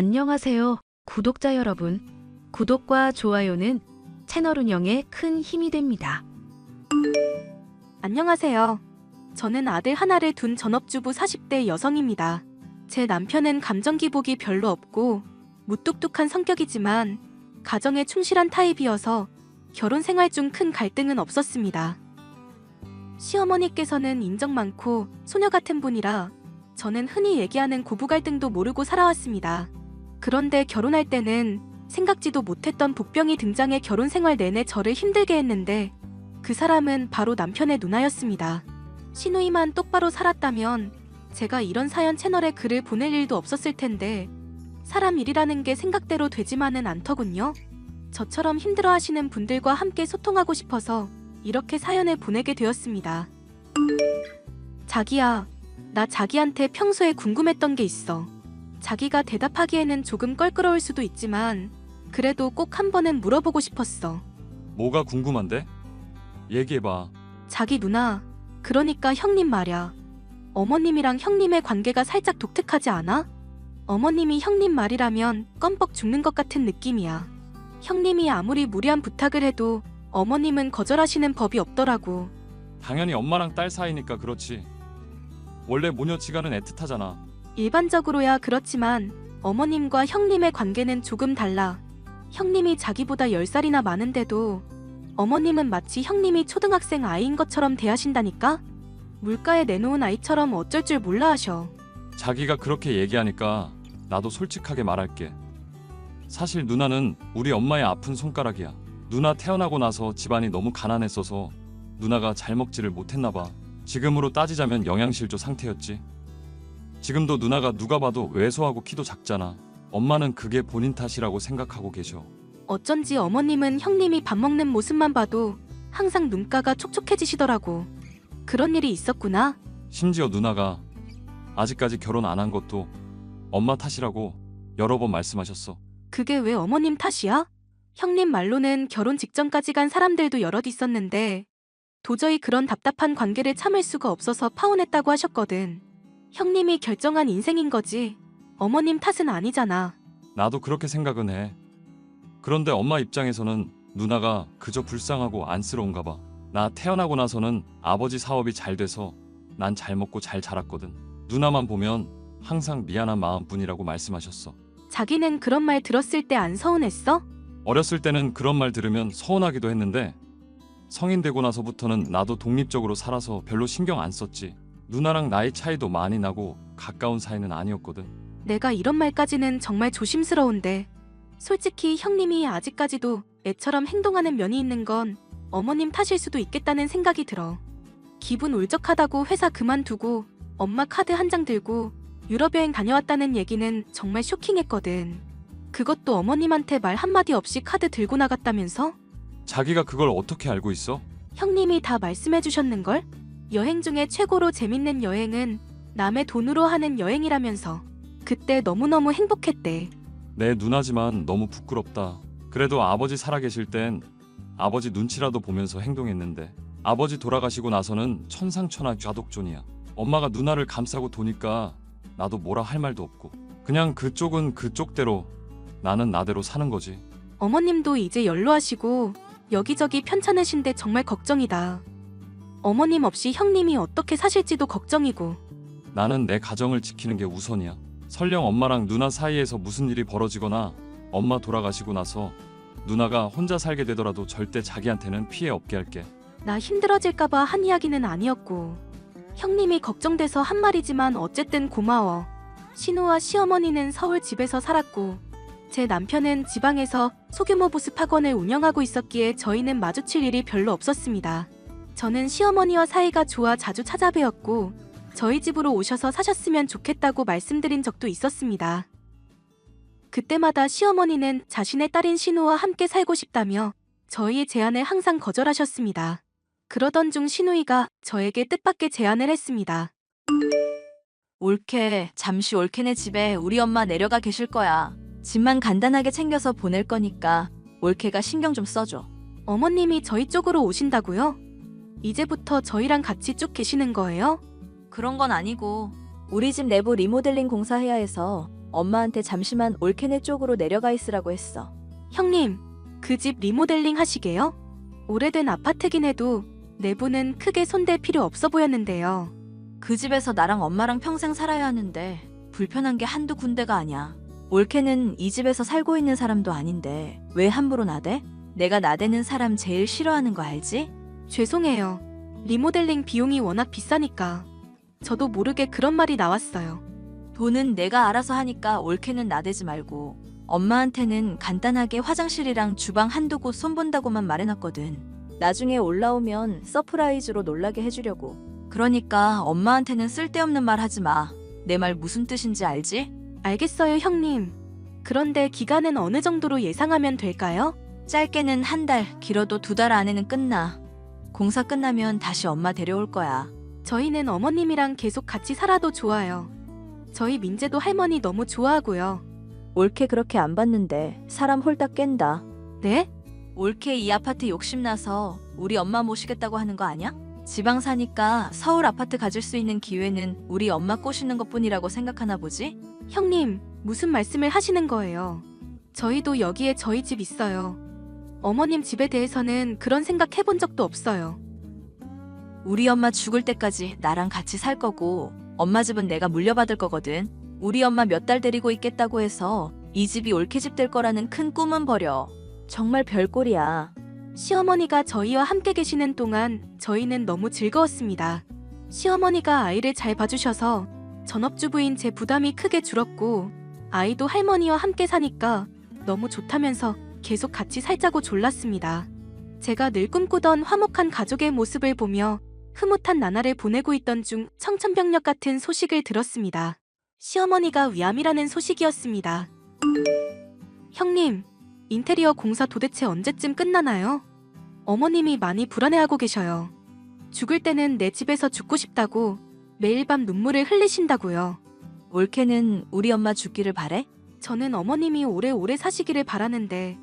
안녕하세요, 구독자 여러분. 구독과 좋아요는 채널 운영에 큰 힘이 됩니다. 안녕하세요. 저는 아들 하나를 둔 전업주부 40대 여성입니다. 제 남편은 감정기복이 별로 없고 무뚝뚝한 성격이지만 가정에 충실한 타입이어서 결혼 생활 중 큰 갈등은 없었습니다. 시어머니께서는 인정 많고 소녀 같은 분이라 저는 흔히 얘기하는 고부 갈등도 모르고 살아왔습니다. 그런데 결혼할 때는 생각지도 못했던 복병이 등장해 결혼 생활 내내 저를 힘들게 했는데 그 사람은 바로 남편의 누나였습니다. 시누이만 똑바로 살았다면 제가 이런 사연 채널에 글을 보낼 일도 없었을 텐데 사람 일이라는 게 생각대로 되지만은 않더군요. 저처럼 힘들어하시는 분들과 함께 소통하고 싶어서 이렇게 사연을 보내게 되었습니다. 자기야, 나 자기한테 평소에 궁금했던 게 있어. 자기가 대답하기에는 조금 껄끄러울 수도 있지만 그래도 꼭 한 번은 물어보고 싶었어. 뭐가 궁금한데? 얘기해봐. 자기 누나, 그러니까 형님 말야. 어머님이랑 형님의 관계가 살짝 독특하지 않아? 어머님이 형님 말이라면 껌뻑 죽는 것 같은 느낌이야. 형님이 아무리 무리한 부탁을 해도 어머님은 거절하시는 법이 없더라고. 당연히 엄마랑 딸 사이니까 그렇지. 원래 모녀지간은 애틋하잖아. 일반적으로야 그렇지만 어머님과 형님의 관계는 조금 달라. 형님이 자기보다 10살이나 많은데도 어머님은 마치 형님이 초등학생 아이인 것처럼 대하신다니까? 물가에 내놓은 아이처럼 어쩔 줄 몰라 하셔. 자기가 그렇게 얘기하니까 나도 솔직하게 말할게. 사실 누나는 우리 엄마의 아픈 손가락이야. 누나 태어나고 나서 집안이 너무 가난했어서 누나가 잘 먹지를 못했나 봐. 지금으로 따지자면 영양실조 상태였지. 지금도 누나가 누가 봐도 왜소하고 키도 작잖아. 엄마는 그게 본인 탓이라고 생각하고 계셔. 어쩐지 어머님은 형님이 밥 먹는 모습만 봐도 항상 눈가가 촉촉해지시더라고. 그런 일이 있었구나. 심지어 누나가 아직까지 결혼 안 한 것도 엄마 탓이라고 여러 번 말씀하셨어. 그게 왜 어머님 탓이야? 형님 말로는 결혼 직전까지 간 사람들도 여럿 있었는데 도저히 그런 답답한 관계를 참을 수가 없어서 파혼했다고 하셨거든. 형님이 결정한 인생인 거지. 어머님 탓은 아니잖아. 나도 그렇게 생각은 해. 그런데 엄마 입장에서는 누나가 그저 불쌍하고 안쓰러운가 봐. 나 태어나고 나서는 아버지 사업이 잘 돼서 난 잘 먹고 잘 자랐거든. 누나만 보면 항상 미안한 마음뿐이라고 말씀하셨어. 자기는 그런 말 들었을 때 안 서운했어? 어렸을 때는 그런 말 들으면 서운하기도 했는데 성인 되고 나서부터는 나도 독립적으로 살아서 별로 신경 안 썼지. 누나랑 나이 차이도 많이 나고 가까운 사이는 아니었거든. 내가 이런 말까지는 정말 조심스러운데 솔직히 형님이 아직까지도 애처럼 행동하는 면이 있는 건 어머님 탓일 수도 있겠다는 생각이 들어. 기분 울적하다고 회사 그만두고 엄마 카드 한 장 들고 유럽 여행 다녀왔다는 얘기는 정말 쇼킹했거든. 그것도 어머님한테 말 한마디 없이 카드 들고 나갔다면서? 자기가 그걸 어떻게 알고 있어? 형님이 다 말씀해 주셨는걸? 여행 중에 최고로 재밌는 여행은 남의 돈으로 하는 여행이라면서. 그때 너무너무 행복했대. 내 누나지만 너무 부끄럽다. 그래도 아버지 살아계실 땐 아버지 눈치라도 보면서 행동했는데 아버지 돌아가시고 나서는 천상천하 좌독존이야. 엄마가 누나를 감싸고 도니까 나도 뭐라 할 말도 없고 그냥 그쪽은 그쪽대로 나는 나대로 사는 거지. 어머님도 이제 연로하시고 여기저기 편찮으신데 정말 걱정이다. 어머님 없이 형님이 어떻게 사실지도 걱정이고. 나는 내 가정을 지키는 게 우선이야. 설령 엄마랑 누나 사이에서 무슨 일이 벌어지거나 엄마 돌아가시고 나서 누나가 혼자 살게 되더라도 절대 자기한테는 피해 없게 할게. 나 힘들어질까봐 한 이야기는 아니었고 형님이 걱정돼서 한 말이지만 어쨌든 고마워. 신우와 시어머니는 서울 집에서 살았고 제 남편은 지방에서 소규모 보습 학원을 운영하고 있었기에 저희는 마주칠 일이 별로 없었습니다. 저는 시어머니와 사이가 좋아 자주 찾아뵈었고 저희 집으로 오셔서 사셨으면 좋겠다고 말씀드린 적도 있었습니다. 그때마다 시어머니는 자신의 딸인 신우와 함께 살고 싶다며 저희의 제안을 항상 거절하셨습니다. 그러던 중 신우이가 저에게 뜻밖의 제안을 했습니다. 올케, 잠시 올케네 집에 우리 엄마 내려가 계실 거야. 집만 간단하게 챙겨서 보낼 거니까 올케가 신경 좀 써줘. 어머님이 저희 쪽으로 오신다고요? 이제부터 저희랑 같이 쭉 계시는 거예요? 그런 건 아니고 우리 집 내부 리모델링 공사해야 해서 엄마한테 잠시만 올케네 쪽으로 내려가 있으라고 했어. 형님, 그 집 리모델링 하시게요? 오래된 아파트긴 해도 내부는 크게 손댈 필요 없어 보였는데요. 그 집에서 나랑 엄마랑 평생 살아야 하는데 불편한 게 한두 군데가 아니야. 올케는 이 집에서 살고 있는 사람도 아닌데 왜 함부로 나대? 내가 나대는 사람 제일 싫어하는 거 알지? 죄송해요. 리모델링 비용이 워낙 비싸니까. 저도 모르게 그런 말이 나왔어요. 돈은 내가 알아서 하니까 올케는 나대지 말고 엄마한테는 간단하게 화장실이랑 주방 한두 곳 손본다고만 말해놨거든. 나중에 올라오면 서프라이즈로 놀라게 해주려고. 그러니까 엄마한테는 쓸데없는 말 하지 마. 내 말 무슨 뜻인지 알지? 알겠어요, 형님. 그런데 기간은 어느 정도로 예상하면 될까요? 짧게는 한 달, 길어도 2달 안에는 끝나. 공사 끝나면 다시 엄마 데려올 거야. 저희는 어머님이랑 계속 같이 살아도 좋아요. 저희 민재도 할머니 너무 좋아하고요. 올케 그렇게 안 봤는데 사람 홀딱 깬다. 네? 올케 이 아파트 욕심나서 우리 엄마 모시겠다고 하는 거 아니야? 지방 사니까 서울 아파트 가질 수 있는 기회는 우리 엄마 꼬시는 것뿐이라고 생각하나 보지? 형님, 무슨 말씀을 하시는 거예요? 저희도 여기에 저희 집 있어요. 어머님 집에 대해서는 그런 생각 해본 적도 없어요. 우리 엄마 죽을 때까지 나랑 같이 살 거고 엄마 집은 내가 물려받을 거거든. 우리 엄마 몇 달 데리고 있겠다고 해서 이 집이 올케 집 될 거라는 큰 꿈은 버려. 정말 별꼴이야. 시어머니가 저희와 함께 계시는 동안 저희는 너무 즐거웠습니다. 시어머니가 아이를 잘 봐주셔서 전업주부인 제 부담이 크게 줄었고 아이도 할머니와 함께 사니까 너무 좋다면서 계속 같이 살자고 졸랐습니다. 제가 늘 꿈꾸던 화목한 가족의 모습을 보며 흐뭇한 나날을 보내고 있던 중 청천벽력 같은 소식을 들었습니다. 시어머니가 위암이라는 소식이었습니다. 형님, 인테리어 공사 도대체 언제쯤 끝나나요? 어머님이 많이 불안해하고 계셔요. 죽을 때는 내 집에서 죽고 싶다고 매일 밤 눈물을 흘리신다고요. 올케는 우리 엄마 죽기를 바래? 저는 어머님이 오래오래 사시기를 바라는데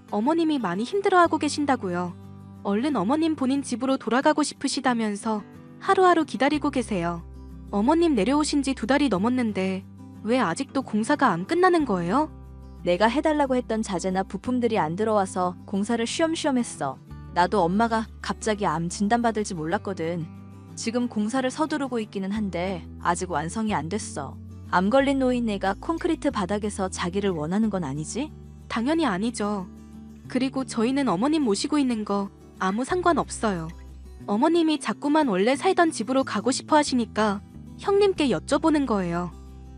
어머님이 많이 힘들어하고 계신다고요. 얼른 어머님 본인 집으로 돌아가고 싶으시다면서 하루하루 기다리고 계세요. 어머님 내려오신 지 2달이 넘었는데 왜 아직도 공사가 안 끝나는 거예요? 내가 해달라고 했던 자재나 부품들이 안 들어와서 공사를 쉬엄쉬엄 했어. 나도 엄마가 갑자기 암 진단받을지 몰랐거든. 지금 공사를 서두르고 있기는 한데 아직 완성이 안 됐어. 암 걸린 노인네가 콘크리트 바닥에서 자기를 원하는 건 아니지? 당연히 아니죠. 그리고 저희는 어머님 모시고 있는 거 아무 상관없어요. 어머님이 자꾸만 원래 살던 집으로 가고 싶어 하시니까 형님께 여쭤보는 거예요.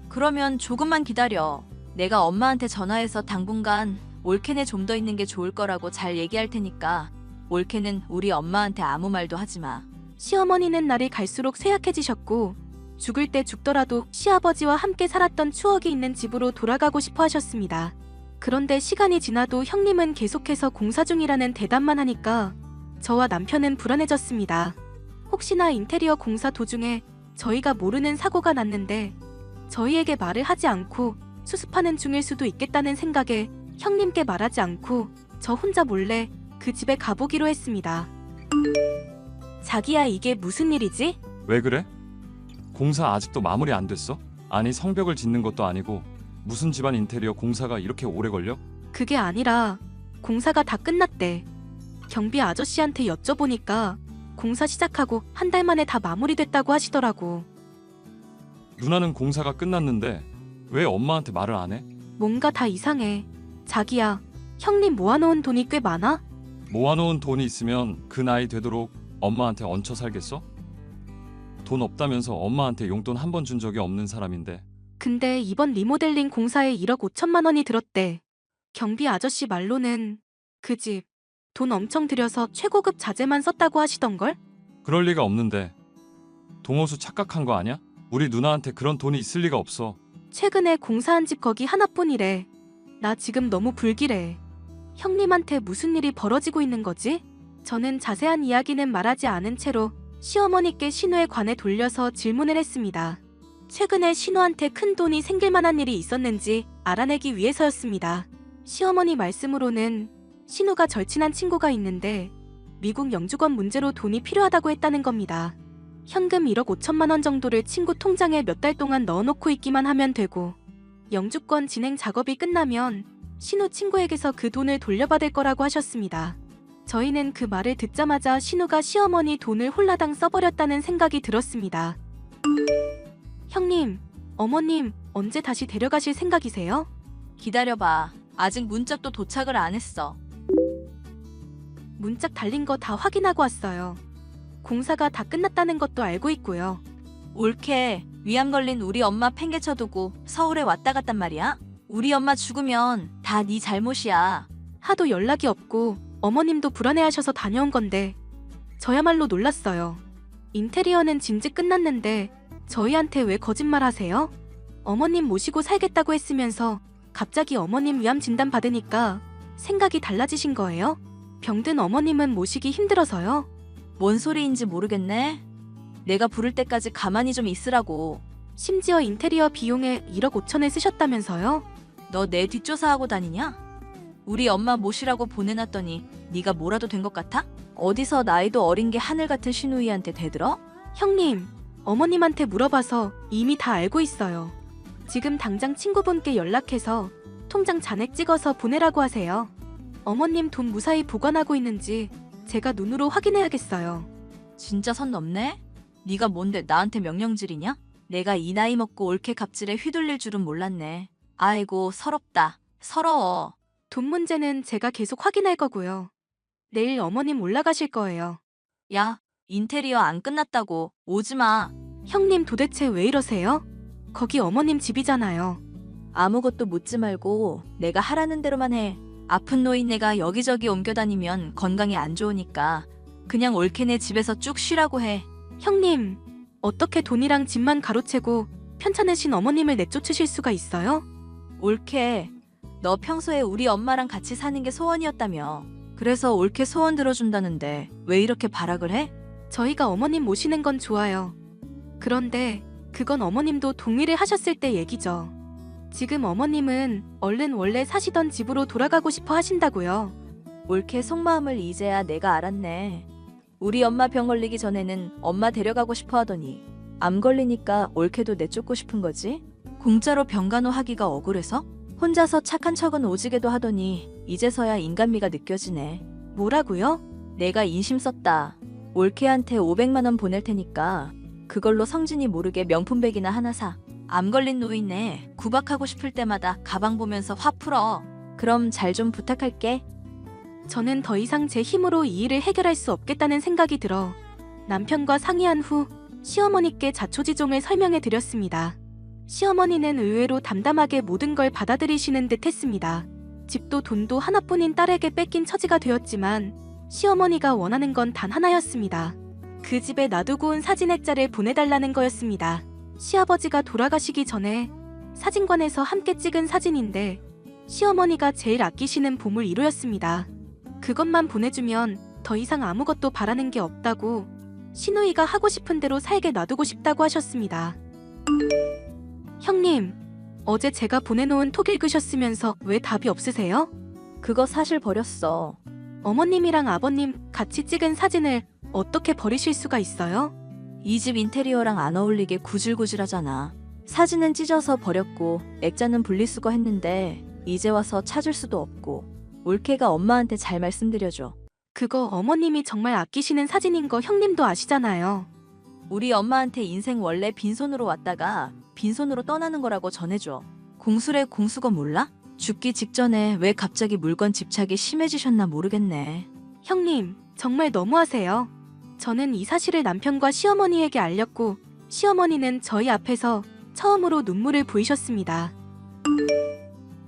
그러면 조금만 기다려. 내가 엄마한테 전화해서 당분간 올케네 좀 더 있는 게 좋을 거라고 잘 얘기할 테니까 올케는 우리 엄마한테 아무 말도 하지 마. 시어머니는 날이 갈수록 쇠약해지셨고 죽을 때 죽더라도 시아버지와 함께 살았던 추억이 있는 집으로 돌아가고 싶어 하셨습니다. 그런데 시간이 지나도 형님은 계속해서 공사 중이라는 대답만 하니까 저와 남편은 불안해졌습니다. 혹시나 인테리어 공사 도중에 저희가 모르는 사고가 났는데 저희에게 말을 하지 않고 수습하는 중일 수도 있겠다는 생각에 형님께 말하지 않고 저 혼자 몰래 그 집에 가보기로 했습니다. 자기야, 이게 무슨 일이지? 왜 그래? 공사 아직도 마무리 안 됐어? 아니 성벽을 짓는 것도 아니고 무슨 집안 인테리어 공사가 이렇게 오래 걸려? 그게 아니라 공사가 다 끝났대. 경비 아저씨한테 여쭤보니까 공사 시작하고 한 달 만에 다 마무리됐다고 하시더라고. 누나는 공사가 끝났는데 왜 엄마한테 말을 안 해? 뭔가 다 이상해. 자기야, 형님 모아놓은 돈이 꽤 많아? 모아놓은 돈이 있으면 그 나이 되도록 엄마한테 얹혀 살겠어? 돈 없다면서 엄마한테 용돈 한 번 준 적이 없는 사람인데. 근데 이번 리모델링 공사에 1억 5천만 원이 들었대. 경비 아저씨 말로는 그 집 돈 엄청 들여서 최고급 자재만 썼다고 하시던걸? 그럴 리가 없는데. 동호수 착각한 거 아니야? 우리 누나한테 그런 돈이 있을 리가 없어. 최근에 공사한 집 거기 하나뿐이래. 나 지금 너무 불길해. 형님한테 무슨 일이 벌어지고 있는 거지? 저는 자세한 이야기는 말하지 않은 채로 시어머니께 신우에 관해 돌려서 질문을 했습니다. 최근에 신우한테 큰 돈이 생길 만한 일이 있었는지 알아내기 위해서였습니다. 시어머니 말씀으로는 신우가 절친한 친구가 있는데 미국 영주권 문제로 돈이 필요하다고 했다는 겁니다. 현금 1억 5천만 원 정도를 친구 통장에 몇 달 동안 넣어놓고 있기만 하면 되고 영주권 진행 작업이 끝나면 신우 친구에게서 그 돈을 돌려받을 거라고 하셨습니다. 저희는 그 말을 듣자마자 신우가 시어머니 돈을 홀라당 써버렸다는 생각이 들었습니다. 형님, 어머님 언제 다시 데려가실 생각이세요? 기다려봐. 아직 문짝도 도착을 안 했어. 문짝 달린 거 다 확인하고 왔어요. 공사가 다 끝났다는 것도 알고 있고요. 올케, 위암 걸린 우리 엄마 팽개쳐두고 서울에 왔다 갔단 말이야? 우리 엄마 죽으면 다 네 잘못이야. 하도 연락이 없고 어머님도 불안해하셔서 다녀온 건데 저야말로 놀랐어요. 인테리어는 진즉 끝났는데 저희한테 왜 거짓말 하세요? 어머님 모시고 살겠다고 했으면서 갑자기 어머님 위암 진단 받으니까 생각이 달라지신 거예요? 병든 어머님은 모시기 힘들어서요? 뭔 소리인지 모르겠네. 내가 부를 때까지 가만히 좀 있으라고. 심지어 인테리어 비용에 1억 5천을 쓰셨다면서요? 너 내 뒷조사하고 다니냐? 우리 엄마 모시라고 보내놨더니 네가 뭐라도 된 것 같아? 어디서 나이도 어린 게 하늘 같은 신우이한테 대들어? 형님, 어머님한테 물어봐서 이미 다 알고 있어요. 지금 당장 친구분께 연락해서 통장 잔액 찍어서 보내라고 하세요. 어머님 돈 무사히 보관하고 있는지 제가 눈으로 확인해야겠어요. 진짜 선 넘네? 네가 뭔데 나한테 명령질이냐? 내가 이 나이 먹고 올케 갑질에 휘둘릴 줄은 몰랐네. 아이고 서럽다. 서러워. 돈 문제는 제가 계속 확인할 거고요. 내일 어머님 올라가실 거예요. 야, 인테리어 안 끝났다고. 오지 마. 형님 도대체 왜 이러세요? 거기 어머님 집이잖아요. 아무것도 묻지 말고 내가 하라는 대로만 해. 아픈 노인네가 여기저기 옮겨다니면 건강에 안 좋으니까 그냥 올케네 집에서 쭉 쉬라고 해. 형님, 어떻게 돈이랑 집만 가로채고 편찮으신 어머님을 내쫓으실 수가 있어요? 올케, 너 평소에 우리 엄마랑 같이 사는 게 소원이었다며. 그래서 올케 소원 들어준다는데 왜 이렇게 발악을 해? 저희가 어머님 모시는 건 좋아요. 그런데 그건 어머님도 동의를 하셨을 때 얘기죠. 지금 어머님은 얼른 원래 사시던 집으로 돌아가고 싶어 하신다고요. 올케 속마음을 이제야 내가 알았네. 우리 엄마 병 걸리기 전에는 엄마 데려가고 싶어 하더니 암 걸리니까 올케도 내쫓고 싶은 거지? 공짜로 병간호 하기가 억울해서? 혼자서 착한 척은 오지게도 하더니 이제서야 인간미가 느껴지네. 뭐라고요? 내가 인심 썼다. 올케한테 500만 원 보낼 테니까 그걸로 성진이 모르게 명품백이나 하나 사. 암 걸린 노인네 구박하고 싶을 때마다 가방 보면서 화 풀어. 그럼 잘 좀 부탁할게. 저는 더 이상 제 힘으로 이 일을 해결할 수 없겠다는 생각이 들어 남편과 상의한 후 시어머니께 자초지종을 설명해 드렸습니다. 시어머니는 의외로 담담하게 모든 걸 받아들이시는 듯 했습니다. 집도 돈도 하나뿐인 딸에게 뺏긴 처지가 되었지만 시어머니가 원하는 건 단 하나였습니다. 그 집에 놔두고 온 사진 액자를 보내달라는 거였습니다. 시아버지가 돌아가시기 전에 사진관에서 함께 찍은 사진인데 시어머니가 제일 아끼시는 보물 1호였습니다. 그것만 보내주면 더 이상 아무것도 바라는 게 없다고 시누이가 하고 싶은 대로 살게 놔두고 싶다고 하셨습니다. 형님, 어제 제가 보내놓은 톡 읽으셨으면서 왜 답이 없으세요? 그거 사실 버렸어. 어머님이랑 아버님 같이 찍은 사진을 어떻게 버리실 수가 있어요? 이 집 인테리어랑 안 어울리게 구질구질하잖아. 사진은 찢어서 버렸고 액자는 분리수거 했는데 이제 와서 찾을 수도 없고. 올케가 엄마한테 잘 말씀드려줘. 그거 어머님이 정말 아끼시는 사진인 거 형님도 아시잖아요. 우리 엄마한테 인생 원래 빈손으로 왔다가 빈손으로 떠나는 거라고 전해줘. 공술의 공수거 몰라? 죽기 직전에 왜 갑자기 물건 집착이 심해지셨나 모르겠네. 형님, 정말 너무하세요. 저는 이 사실을 남편과 시어머니에게 알렸고 시어머니는 저희 앞에서 처음으로 눈물을 보이셨습니다.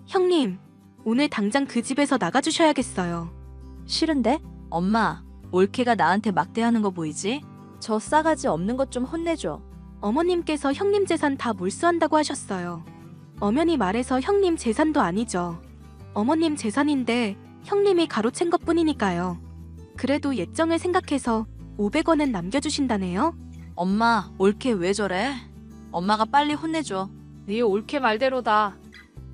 형님, 오늘 당장 그 집에서 나가주셔야겠어요. 싫은데? 엄마, 올케가 나한테 막대하는 거 보이지? 저 싸가지 없는 것 좀 혼내줘. 어머님께서 형님 재산 다 몰수한다고 하셨어요. 엄연히 말해서 형님 재산도 아니죠. 어머님 재산인데 형님이 가로챈 것뿐이니까요. 그래도 예정을 생각해서 500원은 남겨주신다네요? 엄마, 올케 왜 저래? 엄마가 빨리 혼내줘. 네 올케 말대로다.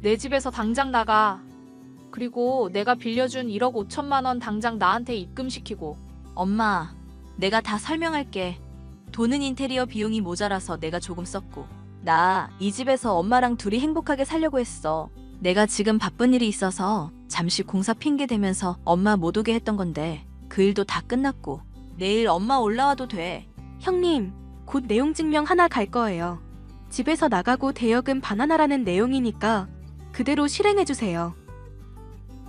내 집에서 당장 나가. 그리고 내가 빌려준 1억 5천만 원 당장 나한테 입금시키고. 엄마, 내가 다 설명할게. 돈은 인테리어 비용이 모자라서 내가 조금 썼고 나 이 집에서 엄마랑 둘이 행복하게 살려고 했어. 내가 지금 바쁜 일이 있어서 잠시 공사 핑계 대면서 엄마 못 오게 했던 건데 그 일도 다 끝났고 내일 엄마 올라와도 돼. 형님, 곧 내용 증명 하나 갈 거예요. 집에서 나가고 대여금 반환하라는 내용이니까 그대로 실행해주세요.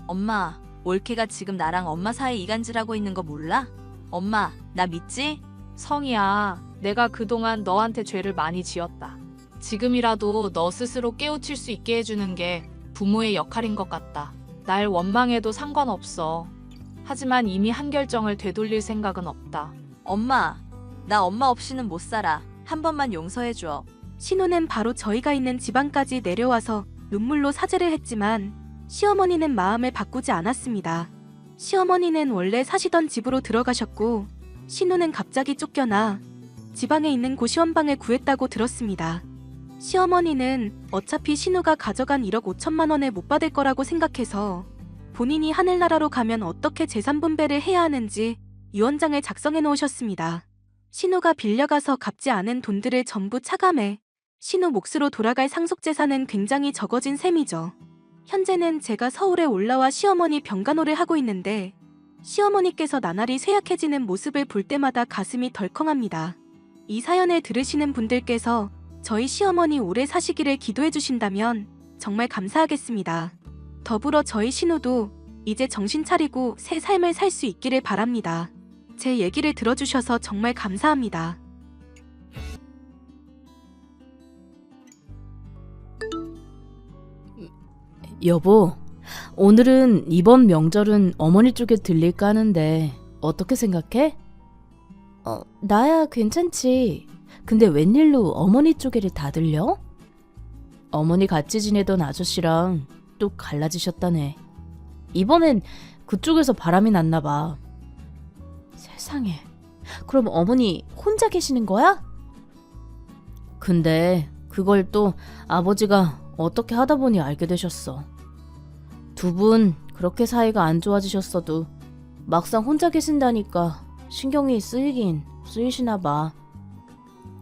엄마, 올케가 지금 나랑 엄마 사이 이간질하고 있는 거 몰라? 엄마, 나 믿지? 성희야, 내가 그동안 너한테 죄를 많이 지었다. 지금이라도 너 스스로 깨우칠 수 있게 해주는 게 부모의 역할인 것 같다. 날 원망해도 상관없어. 하지만 이미 한 결정을 되돌릴 생각은 없다. 엄마, 나 엄마 없이는 못 살아. 한 번만 용서해줘. 신우는 바로 저희가 있는 지방까지 내려와서 눈물로 사죄를 했지만 시어머니는 마음을 바꾸지 않았습니다. 시어머니는 원래 사시던 집으로 들어가셨고 신우는 갑자기 쫓겨나 지방에 있는 고시원방을 구했다고 들었습니다. 시어머니는 어차피 신우가 가져간 1억 5천만 원을 못 받을 거라고 생각해서 본인이 하늘나라로 가면 어떻게 재산 분배를 해야 하는지 유언장을 작성해 놓으셨습니다. 신우가 빌려가서 갚지 않은 돈들을 전부 차감해 신우 몫으로 돌아갈 상속재산은 굉장히 적어진 셈이죠. 현재는 제가 서울에 올라와 시어머니 병간호를 하고 있는데 시어머니께서 나날이 쇠약해지는 모습을 볼 때마다 가슴이 덜컹합니다. 이 사연을 들으시는 분들께서 저희 시어머니 오래 사시기를 기도해 주신다면 정말 감사하겠습니다. 더불어 저희 신우도 이제 정신 차리고 새 삶을 살 수 있기를 바랍니다. 제 얘기를 들어주셔서 정말 감사합니다. 여보, 오늘은 이번 명절은 어머니 쪽에 들릴까 하는데 어떻게 생각해? 나야 괜찮지. 근데 웬일로 어머니 쪽에를 다 들려? 어머니 같이 지내던 아저씨랑 또 갈라지셨다네. 이번엔 그쪽에서 바람이 났나 봐. 세상에. 그럼 어머니 혼자 계시는 거야? 근데 그걸 또 아버지가 어떻게 하다 보니 알게 되셨어. 두 분 그렇게 사이가 안 좋아지셨어도 막상 혼자 계신다니까 신경이 쓰이긴 쓰이시나 봐.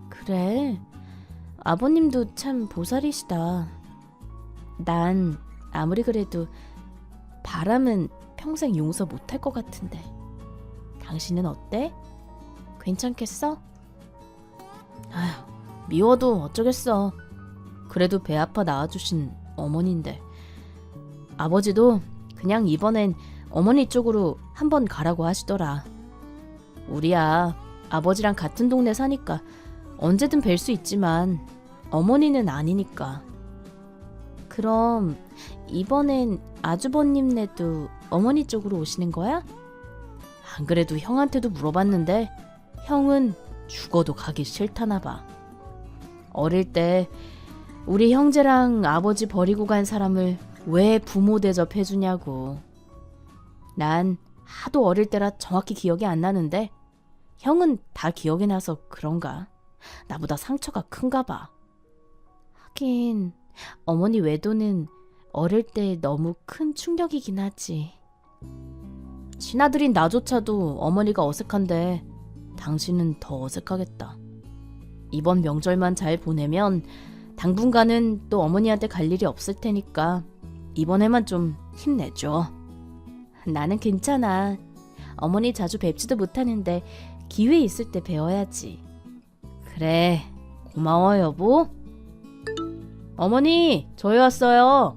그래, 아버님도 참 보살이시다. 난 아무리 그래도 바람은 평생 용서 못할 것 같은데. 당신은 어때? 괜찮겠어? 아휴, 미워도 어쩌겠어. 그래도 배 아파 낳아주신 어머니인데. 아버지도 그냥 이번엔 어머니 쪽으로 한번 가라고 하시더라. 우리야 아버지랑 같은 동네 사니까 언제든 뵐 수 있지만 어머니는 아니니까. 그럼 이번엔 아주버님네도 어머니 쪽으로 오시는 거야? 안 그래도 형한테도 물어봤는데 형은 죽어도 가기 싫다나 봐. 어릴 때 우리 형제랑 아버지 버리고 간 사람을 왜 부모 대접해주냐고. 난 하도 어릴 때라 정확히 기억이 안 나는데 형은 다 기억이 나서 그런가. 나보다 상처가 큰가 봐. 하긴 어머니 외도는 어릴 때 너무 큰 충격이긴 하지. 친아들인 나조차도 어머니가 어색한데 당신은 더 어색하겠다. 이번 명절만 잘 보내면 당분간은 또 어머니한테 갈 일이 없을 테니까 이번에만 좀 힘내줘. 나는 괜찮아. 어머니 자주 뵙지도 못하는데 기회 있을 때 배워야지. 그래, 고마워 여보. 어머니, 저희 왔어요.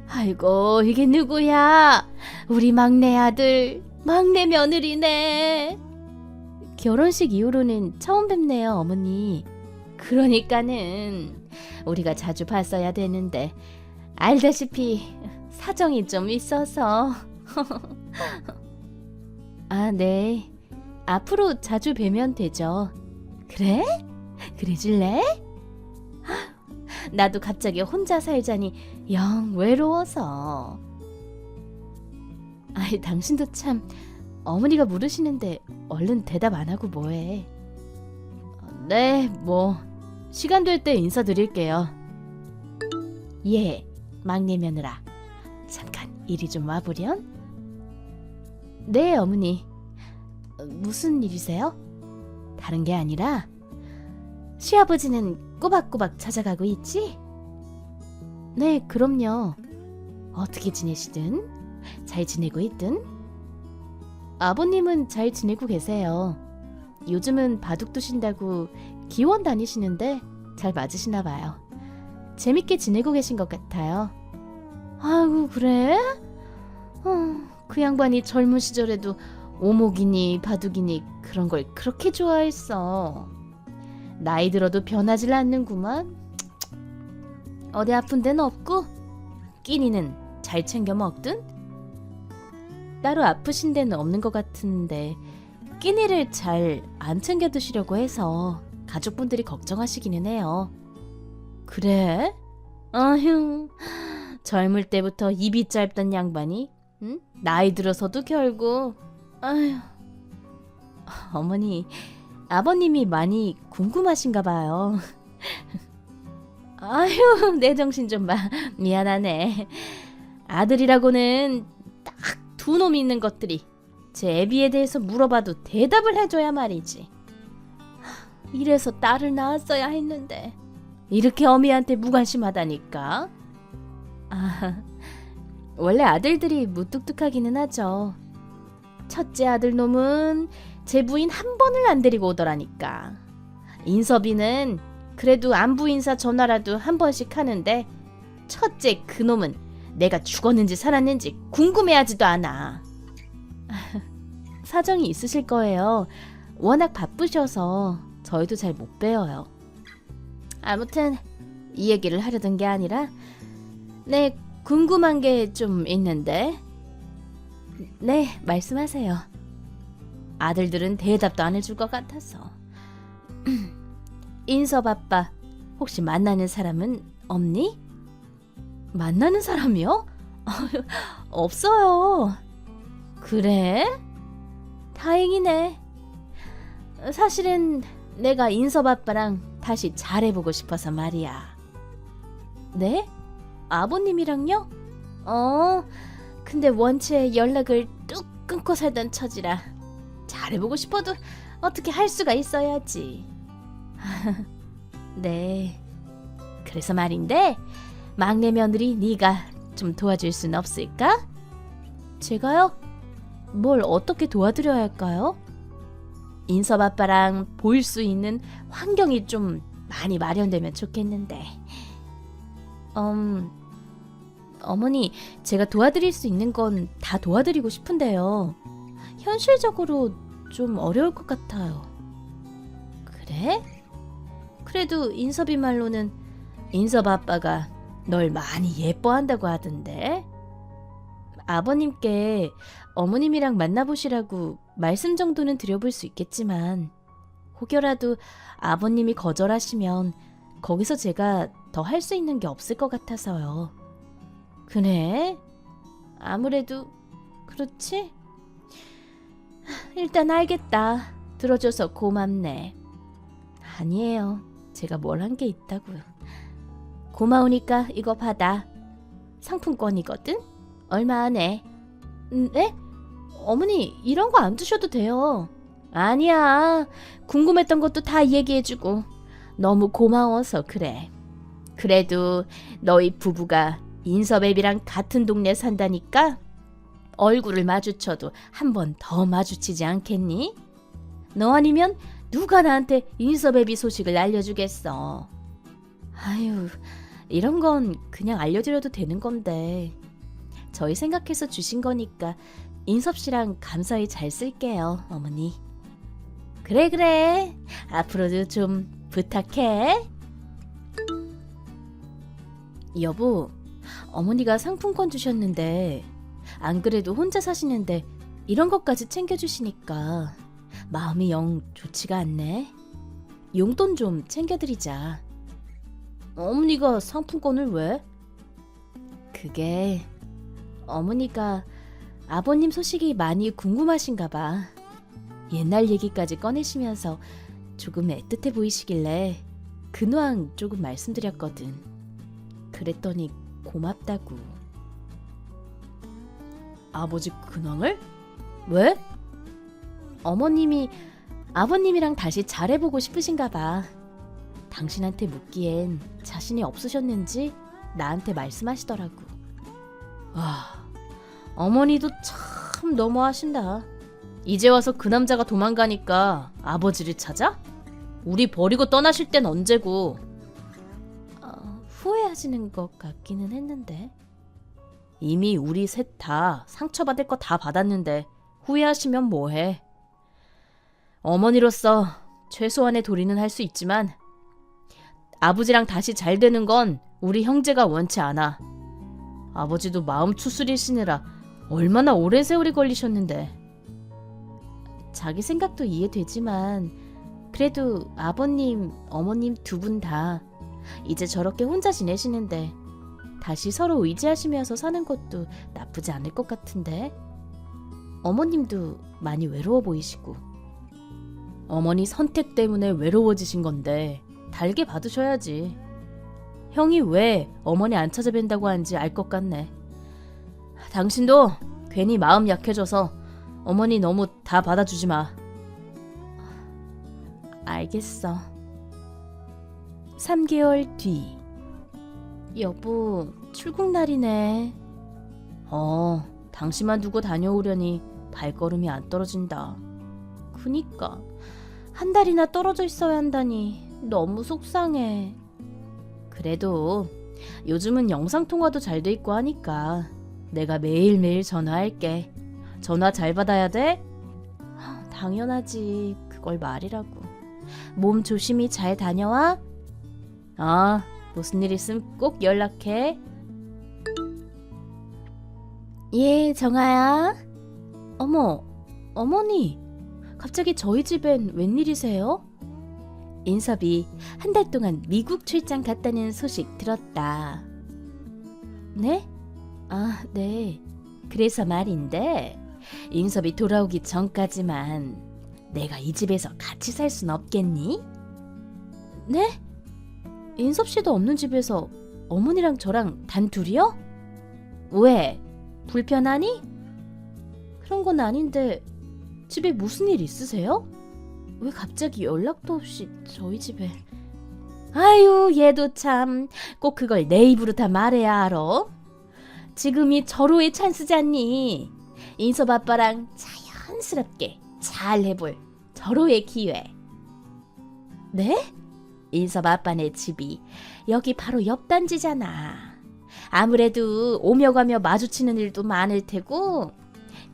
아이고, 이게 누구야? 우리 막내 아들, 막내 며느리네. 결혼식 이후로는 처음 뵙네요, 어머니. 그러니까는 우리가 자주 봤어야 되는데 알다시피 사정이 좀 있어서. 아, 네. 앞으로 자주 뵈면 되죠. 그래? 그래줄래? 나도 갑자기 혼자 살자니 영 외로워서. 아이, 당신도 참 어머니가 물으시는데 얼른 대답 안 하고 뭐해. 네, 뭐 시간 될 때 인사드릴게요. 예, 막내 며느라. 잠깐 이리 좀 와보련? 네, 어머니. 무슨 일이세요? 다른 게 아니라 시아버지는 꼬박꼬박 찾아가고 있지? 네, 그럼요. 어떻게 지내시든, 잘 지내고 있든. 아버님은 잘 지내고 계세요. 요즘은 바둑 두신다고 기원 다니시는데 잘 맞으시나 봐요. 재밌게 지내고 계신 것 같아요. 아이고, 그래? 그 양반이 젊은 시절에도 오목이니 바둑이니 그런 걸 그렇게 좋아했어. 나이 들어도 변하질 않는구만. 어디 아픈 데는 없고 끼니는 잘 챙겨 먹든? 따로 아프신 데는 없는 것 같은데 끼니를 잘 안 챙겨 드시려고 해서 가족분들이 걱정하시기는 해요. 그래? 아휴, 젊을 때부터 입이 짧던 양반이 응? 나이 들어서도 결국 아휴. 어머니, 아버님이 많이 궁금하신가 봐요. 아휴, 내 정신 좀 봐. 미안하네. 아들이라고는 딱 두 놈이 있는 것들이 제 애비에 대해서 물어봐도 대답을 해줘야 말이지. 이래서 딸을 낳았어야 했는데 이렇게 어미한테 무관심하다니까. 아, 원래 아들들이 무뚝뚝하기는 하죠. 첫째 아들 놈은 제 부인 한 번을 안 데리고 오더라니까. 인섭이는 그래도 안부 인사 전화라도 한 번씩 하는데 첫째 그놈은 내가 죽었는지 살았는지 궁금해하지도 않아. 사정이 있으실 거예요. 워낙 바쁘셔서 저희도 잘 못 뵈어요. 아무튼 이 얘기를 하려던 게 아니라 네, 궁금한 게 좀 있는데. 네, 말씀하세요. 아들들은 대답도 안 해줄 것 같아서. 인섭 아빠, 혹시 만나는 사람은 없니? 만나는 사람이요? 없어요. 그래? 다행이네. 사실은 내가 인섭 아빠랑 다시 잘해보고 싶어서 말이야. 네? 아버님이랑요? 근데 원체 연락을 뚝 끊고 살던 처지라 잘해보고 싶어도 어떻게 할 수가 있어야지. 네. 그래서 말인데 막내 며느리 네가 좀 도와줄 순 없을까? 제가요? 뭘 어떻게 도와드려야 할까요? 인섭 아빠랑 볼 수 있는 환경이 좀 많이 마련되면 좋겠는데. 어머니, 제가 도와드릴 수 있는 건 다 도와드리고 싶은데요. 현실적으로 좀 어려울 것 같아요. 그래? 그래도 인섭이 말로는 인섭 아빠가 널 많이 예뻐한다고 하던데. 아버님께 어머님이랑 만나보시라고 말씀 정도는 드려볼 수 있겠지만 혹여라도 아버님이 거절하시면 거기서 제가 더 할 수 있는 게 없을 것 같아서요. 그래? 아무래도 그렇지? 일단 알겠다. 들어줘서 고맙네. 아니에요. 제가 뭘 한 게 있다고요. 고마우니까 이거 받아. 상품권이거든? 얼마 안 해. 네? 어머니, 이런 거 안 주셔도 돼요. 아니야. 궁금했던 것도 다 얘기해주고 너무 고마워서 그래. 그래도 너희 부부가 인섭애비랑 같은 동네 산다니까 얼굴을 마주쳐도 한 번 더 마주치지 않겠니? 너 아니면 누가 나한테 인섭애비 소식을 알려주겠어. 아유, 이런 건 그냥 알려드려도 되는 건데 저희 생각해서 주신 거니까 인섭 씨랑 감사히 잘 쓸게요, 어머니. 그래. 앞으로도 좀 부탁해. 여보, 어머니가 상품권 주셨는데 안 그래도 혼자 사시는데 이런 것까지 챙겨주시니까 마음이 영 좋지가 않네. 용돈 좀 챙겨드리자. 어머니가 상품권을 왜? 그게 어머니가 아버님 소식이 많이 궁금하신가 봐. 옛날 얘기까지 꺼내시면서 조금 애틋해 보이시길래 근황 조금 말씀드렸거든. 그랬더니 고맙다고. 아버지 근황을? 왜? 어머님이 아버님이랑 다시 잘해보고 싶으신가 봐. 당신한테 묻기엔 자신이 없으셨는지 나한테 말씀하시더라고. 와, 어머니도 참 너무하신다. 이제 와서 그 남자가 도망가니까 아버지를 찾아? 우리 버리고 떠나실 땐 언제고? 후회하시는 것 같기는 했는데. 이미 우리 셋 다 상처받을 거 다 받았는데 후회하시면 뭐해. 어머니로서 최소한의 도리는 할 수 있지만 아버지랑 다시 잘 되는 건 우리 형제가 원치 않아. 아버지도 마음 추스리시느라 얼마나 오랜 세월이 걸리셨는데. 자기 생각도 이해되지만 그래도 아버님, 어머님 두 분 다 이제 저렇게 혼자 지내시는데 다시 서로 의지하시면서 사는 것도 나쁘지 않을 것 같은데. 어머님도 많이 외로워 보이시고. 어머니 선택 때문에 외로워지신 건데 달게 받으셔야지. 형이 왜 어머니 안 찾아뵌다고 하는지 알 것 같네. 당신도 괜히 마음 약해져서 어머니 너무 다 받아주지 마. 알겠어. 3개월 뒤. 여보, 출국날이네. 당신만 두고 다녀오려니 발걸음이 안 떨어진다. 그니까 한 달이나 떨어져 있어야 한다니 너무 속상해. 그래도 요즘은 영상통화도 잘 돼 있고 하니까 내가 매일매일 전화할게. 전화 잘 받아야 돼? 당연하지. 그걸 말이라고. 몸 조심히 잘 다녀와. 무슨 일 있으면 꼭 연락해. 예, 정아야. 어머, 어머니. 갑자기 저희 집엔 웬일이세요? 인섭이 한 달 동안 미국 출장 갔다는 소식 들었다. 네? 네. 그래서 말인데 인섭이 돌아오기 전까지만 내가 이 집에서 같이 살 순 없겠니? 네? 인섭 씨도 없는 집에서 어머니랑 저랑 단 둘이요? 왜? 불편하니? 그런 건 아닌데 집에 무슨 일 있으세요? 왜 갑자기 연락도 없이 저희 집에. 아유, 얘도 참 꼭 그걸 내 입으로 다 말해야 알아. 지금이 절호의 찬스잖니. 인섭 아빠랑 자연스럽게 잘 해볼 절호의 기회. 네? 인섭 아빠네 집이 여기 바로 옆 단지잖아. 아무래도 오며 가며 마주치는 일도 많을 테고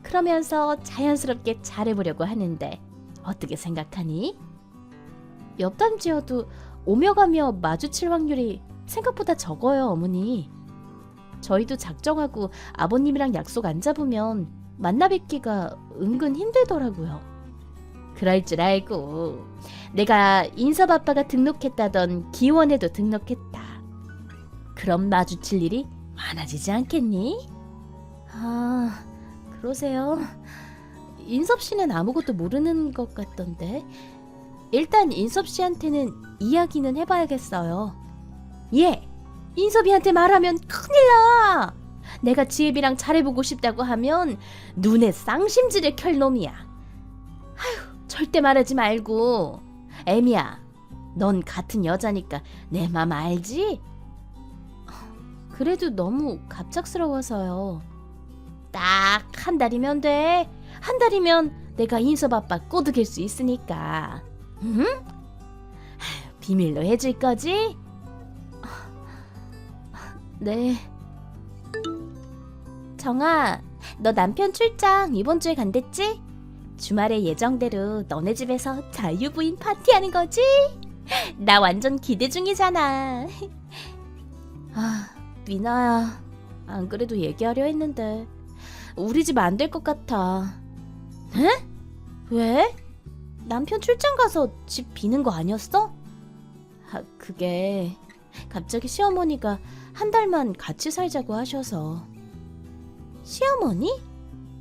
그러면서 자연스럽게 잘해보려고 하는데 어떻게 생각하니? 옆 단지여도 오며 가며 마주칠 확률이 생각보다 적어요, 어머니. 저희도 작정하고 아버님이랑 약속 안 잡으면 만나 뵙기가 은근 힘들더라고요. 그럴 줄 알고 내가 인섭 아빠가 등록했다던 기원에도 등록했다. 그럼 마주칠 일이 많아지지 않겠니? 그러세요. 인섭 씨는 아무것도 모르는 것 같던데. 일단 인섭 씨한테는 이야기는 해봐야겠어요. 예, 인섭이한테 말하면 큰일 나. 내가 지혜비랑 잘해보고 싶다고 하면 눈에 쌍심지를 켤 놈이야. 아휴, 절대 말하지 말고. 애미야, 넌 같은 여자니까 내 맘 알지? 그래도 너무 갑작스러워서요. 딱 한 달이면 돼. 한 달이면 내가 인섭 아빠 꼬드길 수 있으니까. 응? 비밀로 해줄 거지? 네. 정아, 너 남편 출장 이번 주에 간댔지? 주말에 예정대로 너네 집에서 자유부인 파티하는 거지? 나 완전 기대 중이잖아. 미나야, 안 그래도 얘기하려 했는데 우리 집 안 될 것 같아. 에? 왜? 남편 출장 가서 집 비는 거 아니었어? 그게 갑자기 시어머니가 한 달만 같이 살자고 하셔서. 시어머니?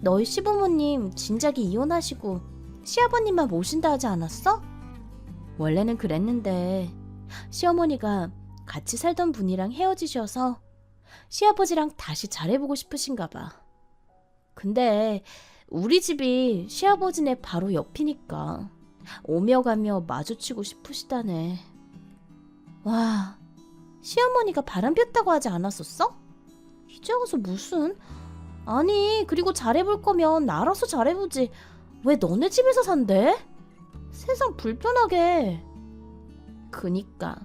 너희 시부모님 진작에 이혼하시고 시아버님만 모신다 하지 않았어? 원래는 그랬는데 시어머니가 같이 살던 분이랑 헤어지셔서 시아버지랑 다시 잘해보고 싶으신가 봐. 근데 우리 집이 시아버지네 바로 옆이니까 오며 가며 마주치고 싶으시다네. 와, 시어머니가 바람 폈다고 하지 않았었어? 이제 와서 무슨... 아니, 그리고 잘해볼 거면 알아서 잘해보지. 왜 너네 집에서 산대? 세상 불편하게. 그니까.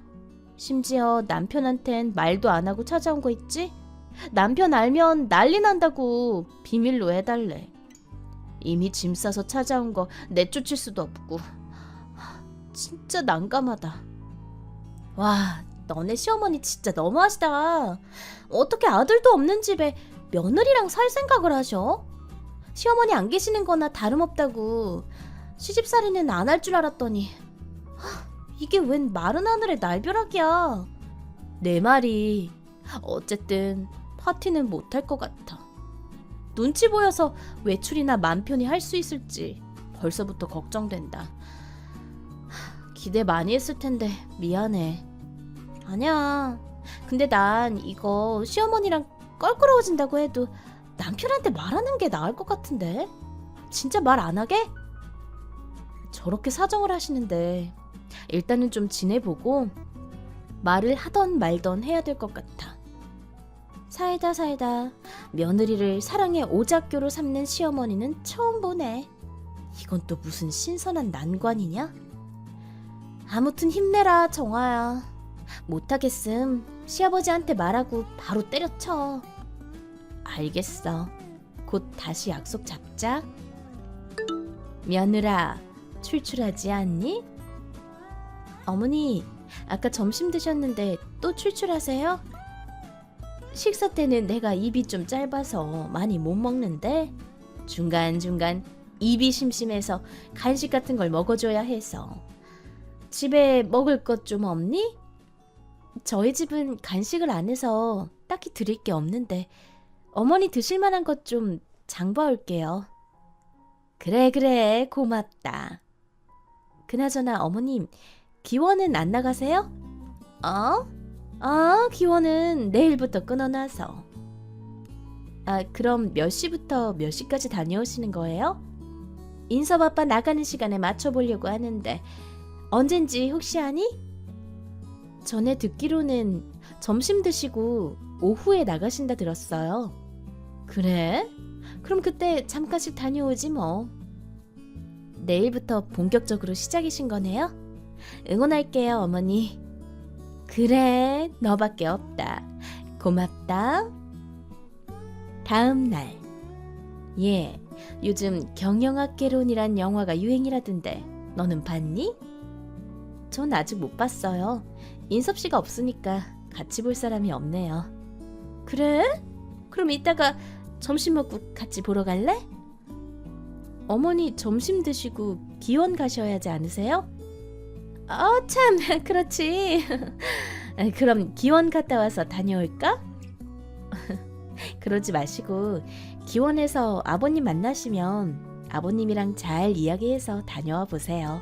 심지어 남편한텐 말도 안 하고 찾아온 거 있지? 남편 알면 난리 난다고 비밀로 해달래. 이미 짐 싸서 찾아온 거 내쫓을 수도 없고. 진짜 난감하다. 와, 너네 시어머니 진짜 너무하시다. 어떻게 아들도 없는 집에 며느리랑 살 생각을 하셔? 시어머니 안 계시는 거나 다름없다고 시집살이는 안 할 줄 알았더니 이게 웬 마른 하늘의 날벼락이야. 내 말이 어쨌든 파티는 못할 것 같아. 눈치 보여서 외출이나 맘 편히 할 수 있을지 벌써부터 걱정된다. 기대 많이 했을 텐데 미안해. 아니야. 근데 난 이거 시어머니랑 껄끄러워진다고 해도 남편한테 말하는 게 나을 것 같은데. 진짜 말 안 하게? 저렇게 사정을 하시는데 일단은 좀 지내보고 말을 하던 말던 해야 될 것 같아. 살다 며느리를 사랑의 오작교로 삼는 시어머니는 처음 보네. 이건 또 무슨 신선한 난관이냐? 아무튼 힘내라, 정아야. 못하겠음 시아버지한테 말하고 바로 때려쳐. 알겠어. 곧 다시 약속 잡자. 며느라, 출출하지 않니? 어머니, 아까 점심 드셨는데 또 출출하세요? 식사 때는 내가 입이 좀 짧아서 많이 못 먹는데 중간중간 입이 심심해서 간식 같은 걸 먹어줘야 해서. 집에 먹을 것 좀 없니? 저희 집은 간식을 안 해서 딱히 드릴 게 없는데 어머니 드실 만한 것 좀 장봐올게요. 그래, 고맙다. 그나저나 어머님, 기원은 안 나가세요? 기원은 내일부터 끊어놔서. 그럼 몇 시부터 몇 시까지 다녀오시는 거예요? 인섭 아빠 나가는 시간에 맞춰보려고 하는데 언젠지 혹시 아니? 전에 듣기로는 점심 드시고 오후에 나가신다 들었어요. 그래? 그럼 그때 잠깐씩 다녀오지 뭐. 내일부터 본격적으로 시작이신 거네요? 응원할게요, 어머니. 그래, 너밖에 없다. 고맙다. 다음 날. 요즘 경영학개론이란 영화가 유행이라던데 너는 봤니? 전 아직 못 봤어요. 인섭 씨가 없으니까 같이 볼 사람이 없네요. 그래? 그럼 이따가 점심 먹고 같이 보러 갈래? 어머니 점심 드시고 기원 가셔야 하지 않으세요? 참, 그렇지. 그럼 기원 갔다 와서 다녀올까? 그러지 마시고 기원에서 아버님 만나시면 아버님이랑 잘 이야기해서 다녀와 보세요.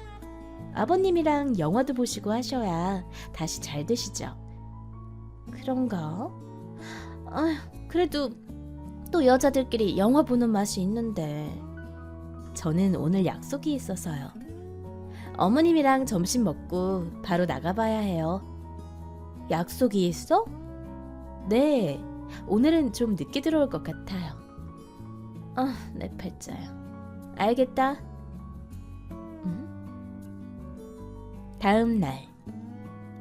아버님이랑 영화도 보시고 하셔야 다시 잘 되시죠. 그런가? 그래도 또 여자들끼리 영화 보는 맛이 있는데. 저는 오늘 약속이 있어서요. 어머님이랑 점심 먹고 바로 나가봐야 해요. 약속이 있어? 네, 오늘은 좀 늦게 들어올 것 같아요. 내 팔자야. 알겠다. 다음 날.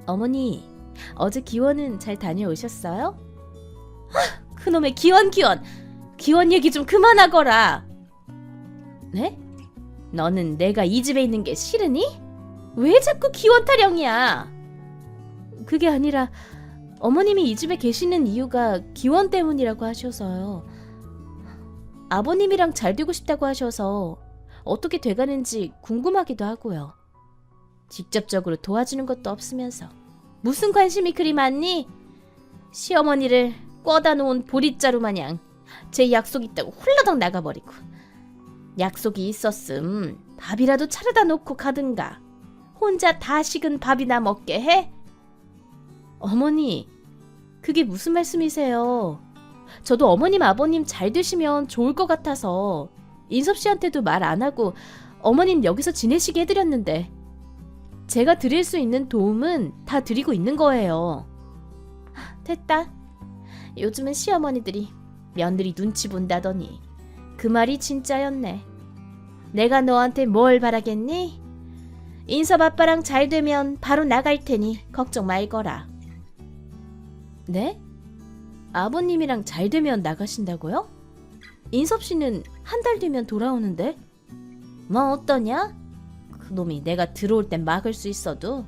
어머니, 어제 기원은 잘 다녀오셨어요? 그놈의 기원 얘기 좀 그만하거라. 네? 너는 내가 이 집에 있는 게 싫으니? 왜 자꾸 기원 타령이야? 그게 아니라 어머님이 이 집에 계시는 이유가 기원 때문이라고 하셔서요. 아버님이랑 잘 되고 싶다고 하셔서 어떻게 돼가는지 궁금하기도 하고요. 직접적으로 도와주는 것도 없으면서 무슨 관심이 그리 많니? 시어머니를 꿔다 놓은 보릿자루 마냥 제 약속 있다고 홀라당 나가버리고. 약속이 있었음 밥이라도 차려다 놓고 가든가. 혼자 다 식은 밥이나 먹게 해? 어머니, 그게 무슨 말씀이세요? 저도 어머님 아버님 잘 되시면 좋을 것 같아서 인섭 씨한테도 말 안 하고 어머님 여기서 지내시게 해드렸는데 제가 드릴 수 있는 도움은 다 드리고 있는 거예요. 됐다. 요즘은 시어머니들이 며느리 눈치 본다더니 그 말이 진짜였네. 내가 너한테 뭘 바라겠니? 인섭 아빠랑 잘 되면 바로 나갈 테니 걱정 말거라. 네? 아버님이랑 잘 되면 나가신다고요? 인섭 씨는 한 달 뒤면 돌아오는데? 뭐 어떠냐? 그놈이 내가 들어올 땐 막을 수 있어도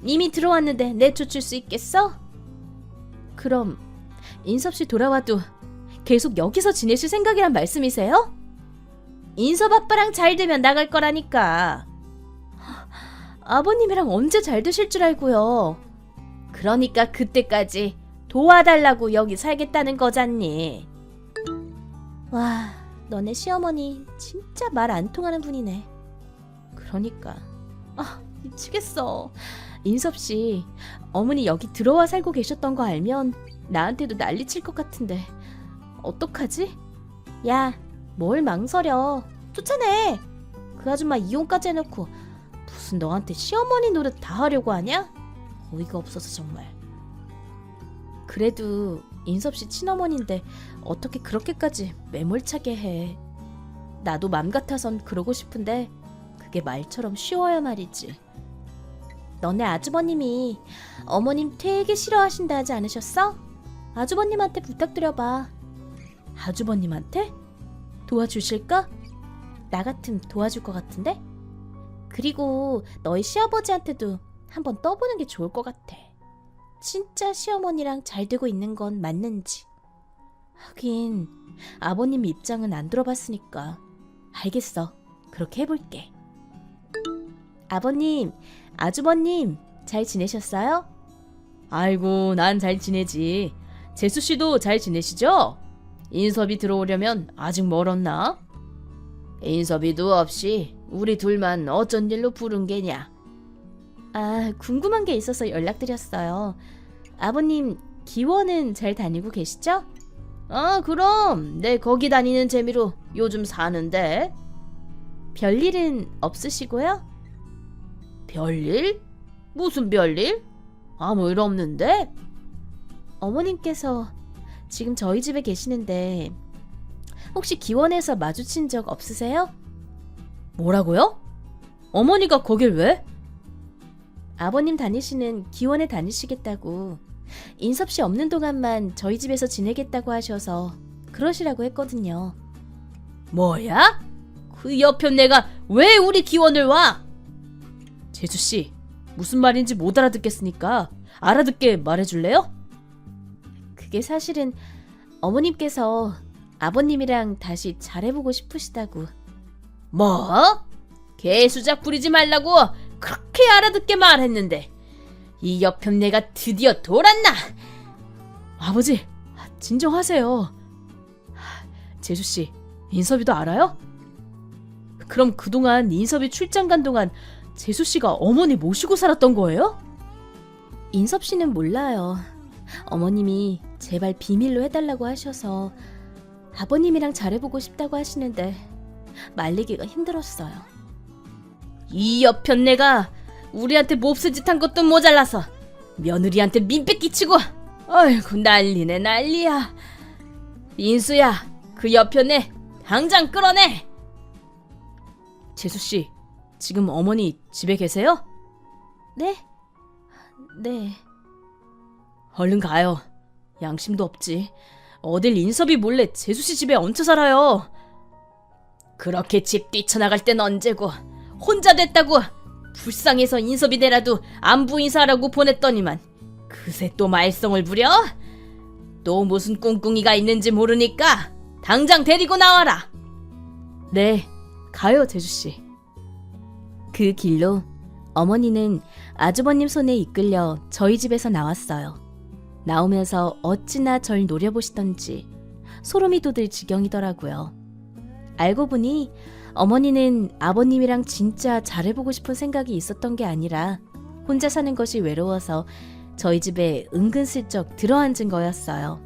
이미 들어왔는데 내쫓을 수 있겠어? 그럼 인섭 씨 돌아와도 계속 여기서 지내실 생각이란 말씀이세요? 인섭 아빠랑 잘 되면 나갈 거라니까. 아버님이랑 언제 잘 되실 줄 알고요. 그러니까 그때까지 도와달라고 여기 살겠다는 거잖니. 와, 너네 시어머니 진짜 말 안 통하는 분이네. 그러니까 미치겠어. 인섭 씨, 어머니 여기 들어와 살고 계셨던 거 알면 나한테도 난리칠 것 같은데 어떡하지? 야, 뭘 망설여. 쫓아내. 그 아줌마 이혼까지 해놓고 무슨 너한테 시어머니 노릇 다 하려고 하냐? 어이가 없어서 정말. 그래도 인섭 씨 친어머니인데 어떻게 그렇게까지 매몰차게 해. 나도 맘 같아선 그러고 싶은데 그게 말처럼 쉬워야 말이지. 너네 아주버님이 어머님 되게 싫어하신다 하지 않으셨어? 아주버님한테 부탁드려봐. 아주버님한테? 도와주실까? 나 같으면 도와줄 것 같은데? 그리고 너희 시아버지한테도 한번 떠보는 게 좋을 것 같아. 진짜 시어머니랑 잘 되고 있는 건 맞는지. 하긴 아버님 입장은 안 들어봤으니까. 알겠어. 그렇게 해볼게. 아버님, 아주버님 잘 지내셨어요? 아이고, 난 잘 지내지. 재수씨도 잘 지내시죠? 인섭이 들어오려면 아직 멀었나? 인섭이도 없이 우리 둘만 어쩐 일로 부른 게냐? 궁금한 게 있어서 연락드렸어요. 아버님, 기원은 잘 다니고 계시죠? 그럼 내 거기 다니는 재미로 요즘 사는데. 별일은 없으시고요? 별일? 무슨 별일? 아무 일 없는데? 어머님께서 지금 저희 집에 계시는데 혹시 기원에서 마주친 적 없으세요? 뭐라고요? 어머니가 거길 왜? 아버님 다니시는 기원에 다니시겠다고, 인섭 씨 없는 동안만 저희 집에서 지내겠다고 하셔서 그러시라고 했거든요. 뭐야? 그 여편 내가 왜 우리 기원을 와? 재수씨, 무슨 말인지 못 알아듣겠으니까 알아듣게 말해줄래요? 그게 사실은 어머님께서 아버님이랑 다시 잘해보고 싶으시다고. 뭐? 개수작 부리지 말라고 그렇게 알아듣게 말했는데 이 여편네가 드디어 돌았나? 아버지, 진정하세요. 재수씨, 인섭이도 알아요? 그럼 그동안 인섭이 출장 간 동안 재수씨가 어머니 모시고 살았던 거예요? 인섭씨는 몰라요. 어머님이 제발 비밀로 해달라고 하셔서 아버님이랑 잘해보고 싶다고 하시는데 말리기가 힘들었어요. 이 여편네가 우리한테 몹쓸 짓 한 것도 모자라서 며느리한테 민폐 끼치고, 아이고 난리네 난리야. 인수야, 그 여편네 당장 끌어내. 재수씨, 지금 어머니 집에 계세요? 네? 네. 얼른 가요. 양심도 없지. 어딜 인섭이 몰래 재수씨 집에 얹혀 살아요. 그렇게 집 뛰쳐나갈 땐 언제고 혼자 됐다고 불쌍해서 인섭이 내라도 안부 인사하라고 보냈더니만 그새 또 말썽을 부려? 또 무슨 꿍꿍이가 있는지 모르니까 당장 데리고 나와라. 네, 가요 재수씨. 그 길로 어머니는 아주버님 손에 이끌려 저희 집에서 나왔어요. 나오면서 어찌나 절 노려보시던지 소름이 돋을 지경이더라고요. 알고 보니 어머니는 아버님이랑 진짜 잘해보고 싶은 생각이 있었던 게 아니라 혼자 사는 것이 외로워서 저희 집에 은근슬쩍 들어앉은 거였어요.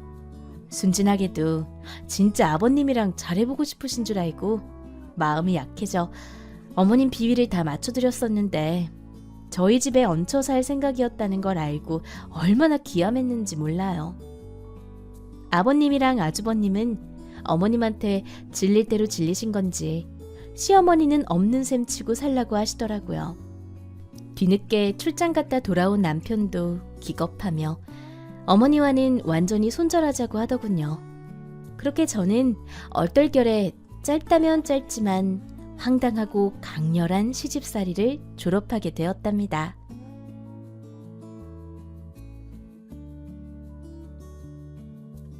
순진하게도 진짜 아버님이랑 잘해보고 싶으신 줄 알고 마음이 약해져 어머님 비위를 다 맞춰드렸었는데 저희 집에 얹혀 살 생각이었다는 걸 알고 얼마나 기함했는지 몰라요. 아버님이랑 아주버님은 어머님한테 질릴 대로 질리신 건지 시어머니는 없는 셈 치고 살라고 하시더라고요. 뒤늦게 출장 갔다 돌아온 남편도 기겁하며 어머니와는 완전히 손절하자고 하더군요. 그렇게 저는 얼떨결에 짧다면 짧지만 황당하고 강렬한 시집살이를 졸업하게 되었답니다.